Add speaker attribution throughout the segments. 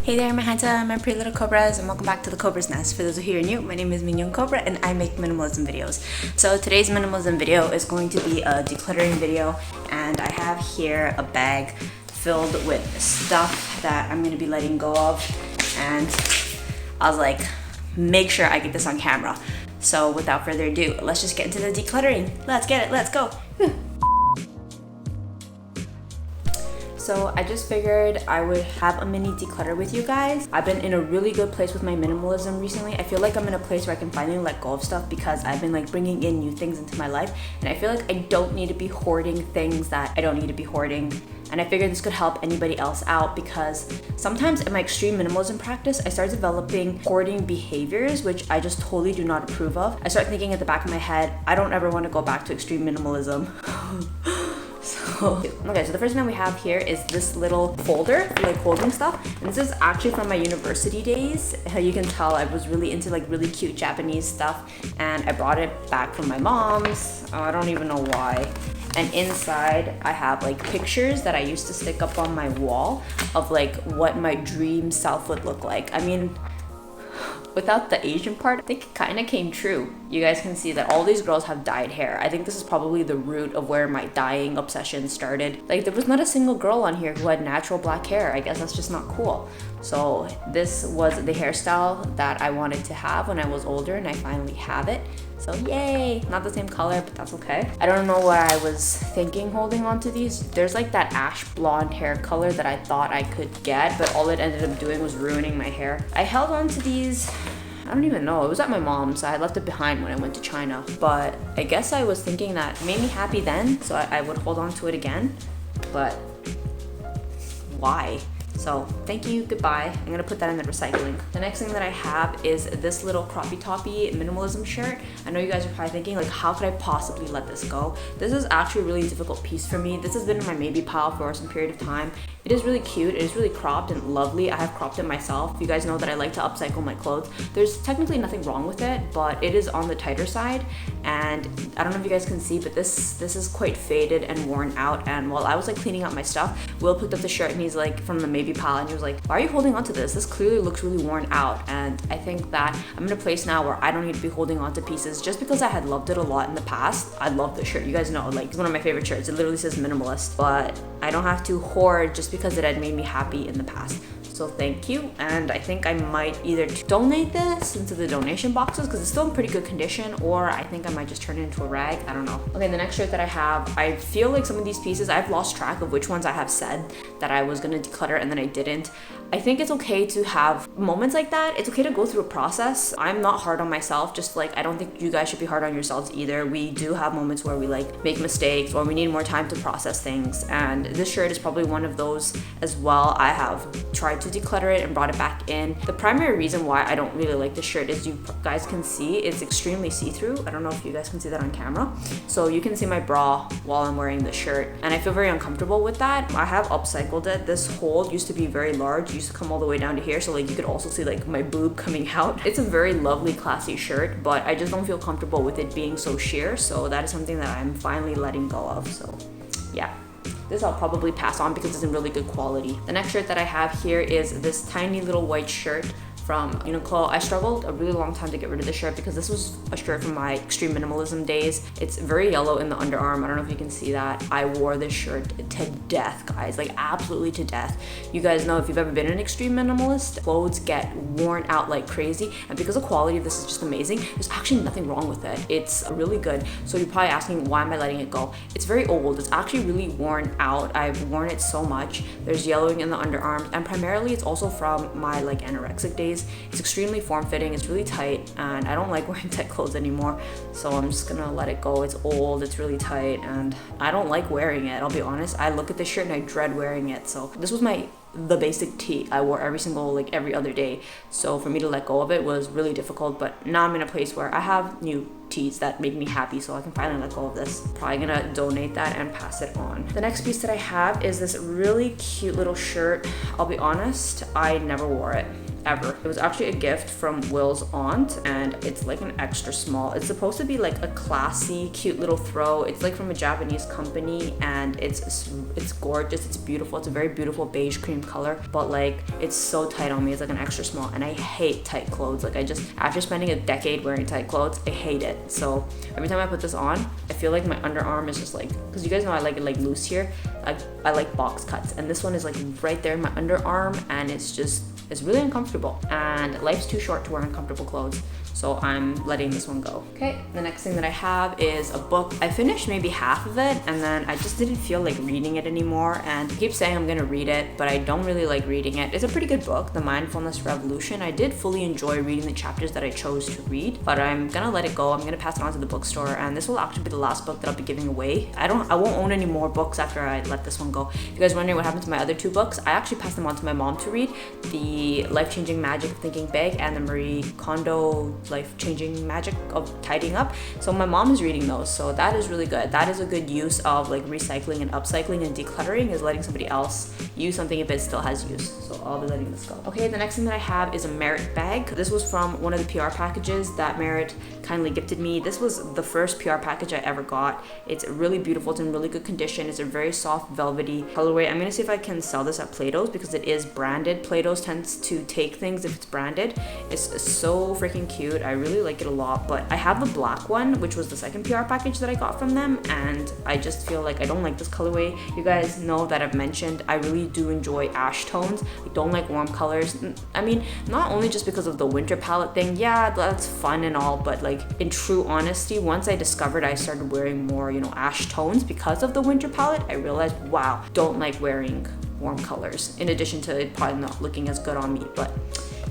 Speaker 1: Hey there, my handsome, my pretty little Cobras, and welcome back to the Cobra's Nest. For those who are new, my name is Mignon Cobra and I make minimalism videos. So today's minimalism video is going to be a decluttering video, and I have here a bag filled with stuff that I'm going to be letting go of, and I was like, make sure I get this on camera. So without further ado, let's just get into the decluttering. Let's get it, let's go. So I just figured I would have a mini declutter with you guys. I've been in a really good place with my minimalism recently. I feel like I'm in a place where I can finally let go of stuff because I've been like bringing in new things into my life, and I feel like I don't need to be hoarding things that I don't need to be hoarding. And I figured this could help anybody else out because sometimes in my extreme minimalism practice, I start developing hoarding behaviors, which I just totally do not approve of. I start thinking at the back of my head, I don't ever want to go back to extreme minimalism. Okay, so the first thing we have here is this little folder for like holding stuff, and this is actually from my university days. You can tell I was really into like really cute Japanese stuff, and I brought it back from my mom's. I don't even know why. And inside I have like pictures that I used to stick up on my wall of like what my dream self would look like. I mean, without the Asian part, I think it kind of came true. You guys can see that all these girls have dyed hair. I think this is probably the root of where my dyeing obsession started. Like, there was not a single girl on here who had natural black hair. I guess that's just not cool. So this was the hairstyle that I wanted to have when I was older, and I finally have it. So yay! Not the same color, but that's okay. I don't know what I was thinking holding on to these. There's like that ash blonde hair color that I thought I could get, but all it ended up doing was ruining my hair. I held on to these, I don't even know. It was at my mom's. I left it behind when I went to China. But I guess I was thinking that it made me happy then, so I would hold on to it again. But why? So thank you, goodbye. I'm gonna put that in the recycling. The next thing that I have is this little croppy toppy minimalism shirt. I know you guys are probably thinking like, how could I possibly let this go? This is actually a really difficult piece for me. This has been in my maybe pile for some period of time. It is really cute, it is really cropped and lovely. I have cropped it myself. You guys know that I like to upcycle my clothes. There's technically nothing wrong with it, but it is on the tighter side. And I don't know if you guys can see, but this is quite faded and worn out. And while I was like cleaning out my stuff, Will picked up the shirt and he's like from the maybe pile, and he was like, why are you holding on to this? This clearly looks really worn out. And I think that I'm in a place now where I don't need to be holding on to pieces just because I had loved it a lot in the past. I love this shirt. You guys know, like, it's one of my favorite shirts. It literally says Minimalist, but I don't have to hoard just because it had made me happy in the past. So thank you. And I think I might either donate this into the donation boxes because it's still in pretty good condition, or I think I might just turn it into a rag. I don't know. Okay, the next shirt that I have, I feel like some of these pieces, I've lost track of which ones I have said that I was gonna declutter and then I didn't. I think it's okay to have moments like that. It's okay to go through a process. I'm not hard on myself, just like I don't think you guys should be hard on yourselves either. We do have moments where we like make mistakes or we need more time to process things, and this shirt is probably one of those as well. I have tried to declutter it and brought it back in. The primary reason why I don't really like this shirt is, you guys can see it's extremely see-through. I don't know if you guys can see that on camera. So you can see my bra while I'm wearing the shirt, and I feel very uncomfortable with that. I have upcycled it. This hole used to be very large. It used to come all the way down to here, so like you could also see like my boob coming out. It's a very lovely, classy shirt, but I just don't feel comfortable with it being so sheer. So that is something that I'm finally letting go of. So yeah. This I'll probably pass on because it's in really good quality. The next shirt that I have here is this tiny little white shirt from Uniqlo. I struggled a really long time to get rid of this shirt because this was a shirt from my extreme minimalism days. It's very yellow in the underarm. I don't know if you can see that. I wore this shirt to death, guys, like absolutely to death. You guys know, if you've ever been an extreme minimalist, clothes get worn out like crazy, and because the quality of this is just amazing, there's actually nothing wrong with it. It's really good. So you're probably asking, why am I letting it go? It's very old. It's actually really worn out. I've worn it so much. There's yellowing in the underarms, and primarily it's also from my like anorexic days. It's extremely form-fitting, it's really tight, and I don't like wearing tight clothes anymore, so I'm just gonna let it go. It's old, it's really tight, and I don't like wearing it. I'll be honest, I look at this shirt and I dread wearing it. So this was the basic tee I wore every other day, so for me to let go of it was really difficult. But now I'm in a place where I have new tees that make me happy, so I can finally let go of this. Probably gonna donate that and pass it on. The next piece that I have is this really cute little shirt. I'll be honest, I never wore it. Ever. It was actually a gift from Will's aunt, and it's like an extra small. It's supposed to be like a classy, cute little throw. It's like from a Japanese company, and it's gorgeous. It's beautiful. It's a very beautiful beige cream color, but like it's so tight on me. It's like an extra small, and I hate tight clothes. Like after spending a decade wearing tight clothes, I hate it. So every time I put this on, I feel like my underarm is just like, because you guys know I like it like loose here. I like box cuts, and this one is like right there in my underarm, and it's really uncomfortable, and life's too short to wear uncomfortable clothes, so I'm letting this one go. Okay, the next thing that I have is a book. I finished maybe half of it, and then I just didn't feel like reading it anymore, and I keep saying I'm gonna read it, but I don't really like reading it. It's a pretty good book, The Mindfulness Revolution. I did fully enjoy reading the chapters that I chose to read, but I'm gonna let it go. I'm gonna pass it on to the bookstore, and this will actually be the last book that I'll be giving away. I won't own any more books after I let this one go. If you guys wondering what happened to my other 2 books, I actually passed them on to my mom to read. The Life-Changing Magic of Thinking Big and the Marie Kondo Life-Changing Magic of Tidying Up. So my mom is reading those, so that is really good. That is a good use of like recycling and upcycling and decluttering, is letting somebody else use something if it still has use. So I'll be letting this go. Okay, the next thing that I have is a Merit bag. This was from one of the PR packages that Merit kindly gifted me. This was the first PR package I ever got. It's really beautiful. It's in really good condition. It's a very soft velvety colorway. I'm gonna see if I can sell this at Plato's because it is branded. Plato's tends to take things if it's branded. It's so freaking cute. I really like it a lot, but I have the black one, which was the second PR package that I got from them, and I just feel like I don't like this colorway. You guys know that I've mentioned I really do enjoy ash tones. I don't like warm colors. I mean, not only just because of the winter palette thing, yeah, that's fun and all, but like in true honesty, once I discovered I started wearing more, ash tones because of the winter palette, I realized, wow, don't like wearing warm colors, in addition to it probably not looking as good on me. But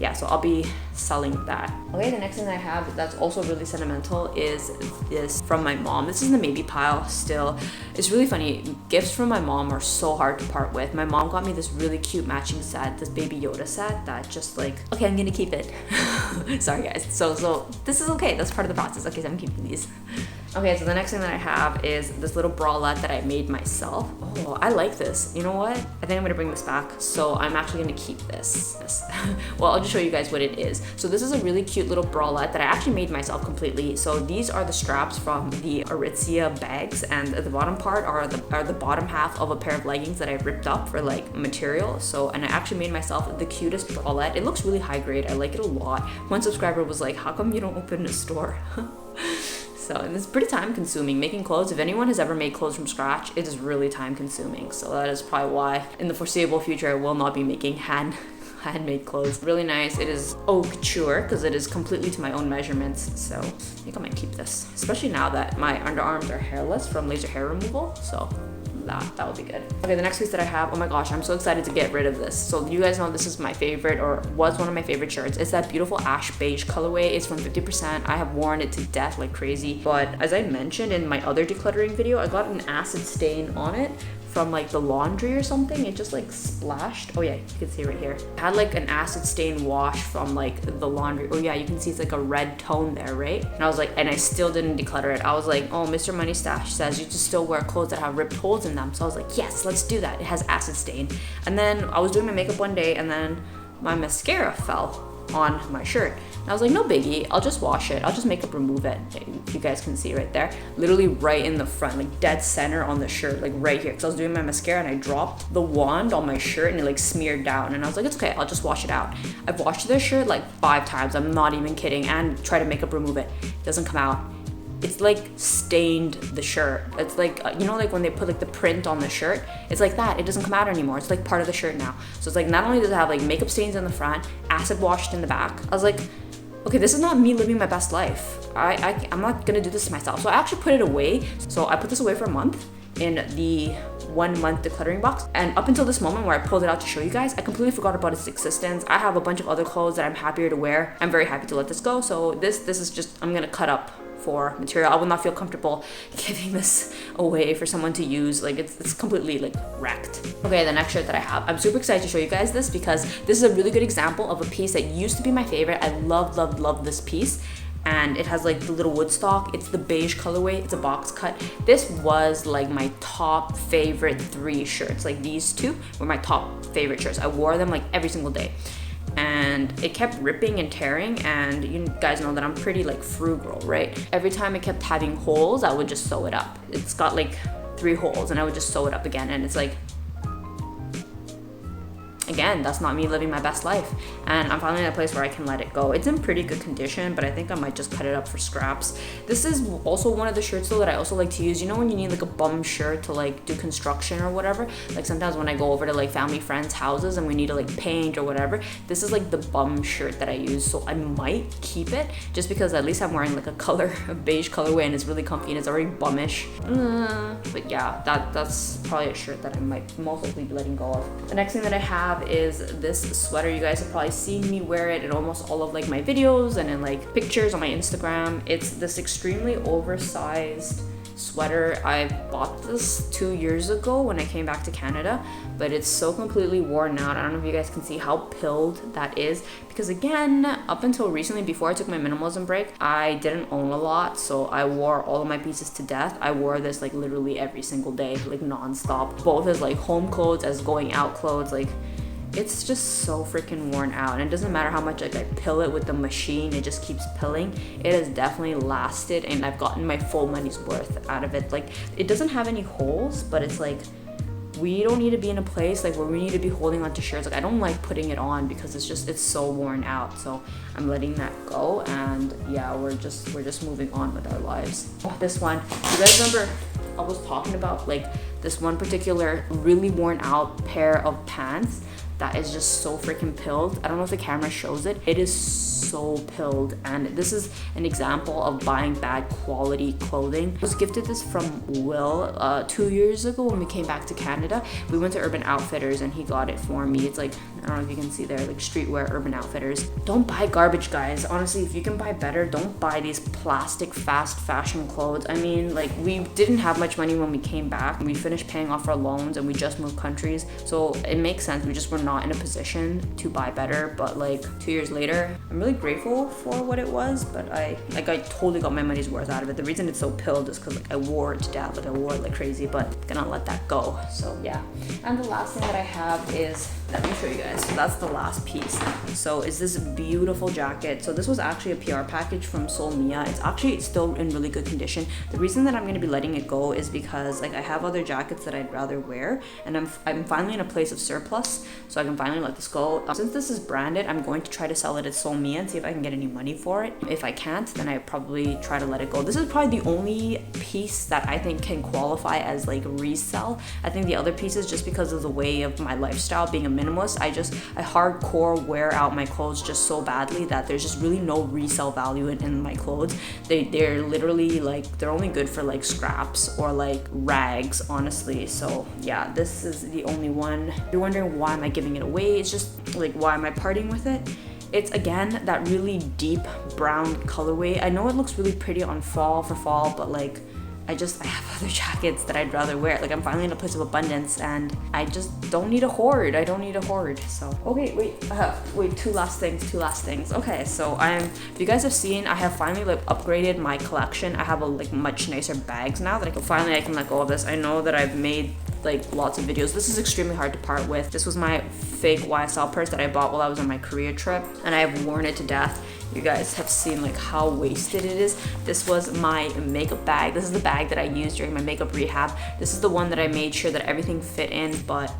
Speaker 1: yeah, so I'll be selling that. Okay, the next thing I have that's also really sentimental is this from my mom. This is in the maybe pile still. It's really funny. Gifts from my mom are so hard to part with. My mom got me this really cute matching set, this Baby Yoda set that just like, okay, I'm gonna keep it. Sorry guys. So this is okay. That's part of the process. Okay, so I'm keeping these. Okay, so the next thing that I have is this little bralette that I made myself. Oh, I like this. You know what? I think I'm gonna bring this back. So I'm actually gonna keep this. Well, I'll just show you guys what it is. So this is a really cute little bralette that I actually made myself completely. So these are the straps from the Aritzia bags, and the bottom part are the bottom half of a pair of leggings that I ripped up for like material. So, and I actually made myself the cutest bralette. It looks really high grade. I like it a lot. One subscriber was like, how come you don't open a store? So, and it's pretty time consuming. Making clothes, if anyone has ever made clothes from scratch, it is really time consuming. So that is probably why in the foreseeable future I will not be making handmade clothes. Really nice. It is haute couture because it is completely to my own measurements. So I think I might keep this, especially now that my underarms are hairless from laser hair removal. So that would be good. Okay, the next piece that I have, oh my gosh, I'm so excited to get rid of this. So you guys know this is my favorite, or was one of my favorite shirts. It's that beautiful ash beige colorway. It's from 50%. I have worn it to death like crazy. But as I mentioned in my other decluttering video, I got an acid stain on it from like the laundry or something. It just like splashed. Oh yeah, you can see right here. It had like an acid stain wash from like the laundry. Oh yeah, you can see it's like a red tone there, right? And I was like, and I still didn't declutter it. I was like, oh, Mr. Money Stash says you just still wear clothes that have ripped holes in them. So I was like, yes, let's do that. It has acid stain. And then I was doing my makeup one day, and then my mascara fell on my shirt. And I was like, no biggie, I'll just wash it. I'll just makeup remove it. You guys can see right there. Literally right in the front, like dead center on the shirt, like right here. Because I was doing my mascara and I dropped the wand on my shirt and it like smeared down. And I was like, it's okay, I'll just wash it out. I've washed this shirt like 5 times. I'm not even kidding. And try to makeup remove it. It doesn't come out. It's like stained the shirt. It's like, like when they put like the print on the shirt, it's like that. It doesn't come out anymore. It's like part of the shirt now. So it's like, not only does it have like makeup stains in the front, acid washed in the back. I was like, okay, this is not me living my best life. I'm not gonna do this to myself. So I actually put it away. So I put this away for a month in the 1 month decluttering box. And up until this moment where I pulled it out to show you guys, I completely forgot about its existence. I have a bunch of other clothes that I'm happier to wear. I'm very happy to let this go. So this is just, I'm gonna cut up for material. I will not feel comfortable giving this away for someone to use. Like it's completely like wrecked. Okay, the next shirt that I have, I'm super excited to show you guys this because this is a really good example of a piece that used to be my favorite. I love this piece. and it has like the little wood stock. It's the beige colorway. It's a box cut. This was like my top favorite 3 shirts. Like these 2 were my top favorite shirts. I wore them like every single day. And it kept ripping and tearing, and you guys know that I'm pretty like frugal, right? Every time it kept having holes, I would just sew it up. It's got like 3 holes and I would just sew it up again, and it's like, again, that's not me living my best life. And I'm finally in a place where I can let it go. It's in pretty good condition, but I think I might just cut it up for scraps. This is also one of the shirts though that I also like to use. You know when you need like a bum shirt to like do construction or whatever? Like sometimes when I go over to like family friends' houses and we need to like paint or whatever, this is like the bum shirt that I use. So I might keep it just because at least I'm wearing like a beige colorway, and it's really comfy and it's already bummish. But yeah, that's probably a shirt that I might most likely be letting go of. The next thing that I have is this sweater. You guys have probably seen me wear it in almost all of like my videos and in like pictures on my Instagram. It's this extremely oversized sweater. I bought this 2 years ago when I came back to Canada, but it's so completely worn out. I don't know if you guys can see how pilled that is, because again, up until recently, before I took my minimalism break, I didn't own a lot, so I wore all of my pieces to death. I wore this like literally every single day, like non-stop, both as like home clothes, as going out clothes. Like it's just so freaking worn out, and it doesn't matter how much like I pill it with the machine, it just keeps pilling. It has definitely lasted, and I've gotten my full money's worth out of it. Like it doesn't have any holes, but it's like we don't need to be in a place like where we need to be holding on to shirts. Like I don't like putting it on because it's so worn out. So I'm letting that go, and yeah, we're just moving on with our lives. Oh, this one, you guys remember I was talking about like this one particular really worn out pair of pants that is just so freaking pilled. I don't know if the camera shows it. It is so pilled, and this is an example of buying bad quality clothing. I was gifted this from Will 2 years ago when we came back to Canada. We went to Urban Outfitters and he got it for me. It's like, I don't know if you can see there, like streetwear Urban Outfitters. Don't buy garbage, guys. Honestly, if you can buy better, don't buy these plastic fast fashion clothes. I mean, like we didn't have much money when we came back. We finished paying off our loans and we just moved countries. So it makes sense. We just were not in a position to buy better, but like 2 years later, I'm really grateful for what it was, but I totally got my money's worth out of it. The reason it's so pilled is because like I wore it to death. Like I wore it like crazy, but I'm gonna let that go. So yeah. And the last thing that I have is, let me show you guys. So that's the last piece. So is this beautiful jacket. So this was actually a PR package from Solmia. It's actually still in really good condition. The reason that I'm going to be letting it go is because like I have other jackets that I'd rather wear, and I'm finally in a place of surplus, so I can finally let this go. Since this is branded, I'm going to try to sell it at Solmia and see if I can get any money for it. If I can't, then I probably try to let it go. This is probably the only piece that I think can qualify as like resell. I think the other pieces, just because of the way of my lifestyle being a minimalist, I hardcore wear out my clothes just so badly that there's just really no resale value in my clothes. They're literally like, they're only good for like scraps or like rags, honestly. So yeah, this is the only one. If you're wondering why am I giving it away, it's just like, why am I parting with it? It's again that really deep brown colorway. I know it looks really pretty on fall, but like I have other jackets that I'd rather wear. Like I'm finally in a place of abundance, and I just don't need a hoard. I don't need a hoard. So okay, wait, two last things. Okay, so if you guys have seen, I have finally like upgraded my collection. I have a like much nicer bags now that I can let go of this. I know that I've made like lots of videos. This is extremely hard to part with. This was my fake YSL purse that I bought while I was on my Korea trip, and I have worn it to death. You guys have seen like how wasted it is. This was my makeup bag. This is the bag that I used during my makeup rehab. This is the one that I made sure that everything fit in, but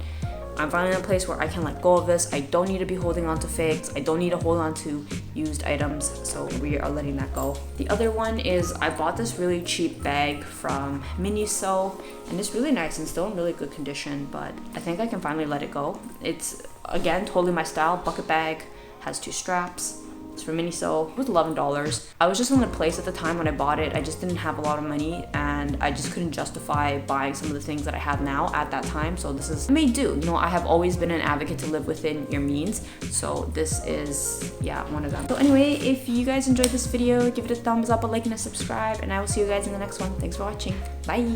Speaker 1: I'm finally in a place where I can let go of this. I don't need to be holding on to fakes. I don't need to hold on to used items, so we are letting that go. The other one is I bought this really cheap bag from Miniso, and it's really nice and still in really good condition, but I think I can finally let it go. It's again totally my style. Bucket bag, has 2 straps. It's from Miniso. It was $11. I was just in a place at the time when I bought it. I just didn't have a lot of money, and I just couldn't justify buying some of the things that I have now at that time. So this is made do. You know, I have always been an advocate to live within your means. So this is, yeah, one of them. So anyway, if you guys enjoyed this video, give it a thumbs up, a like, and a subscribe, and I will see you guys in the next one. Thanks for watching. Bye.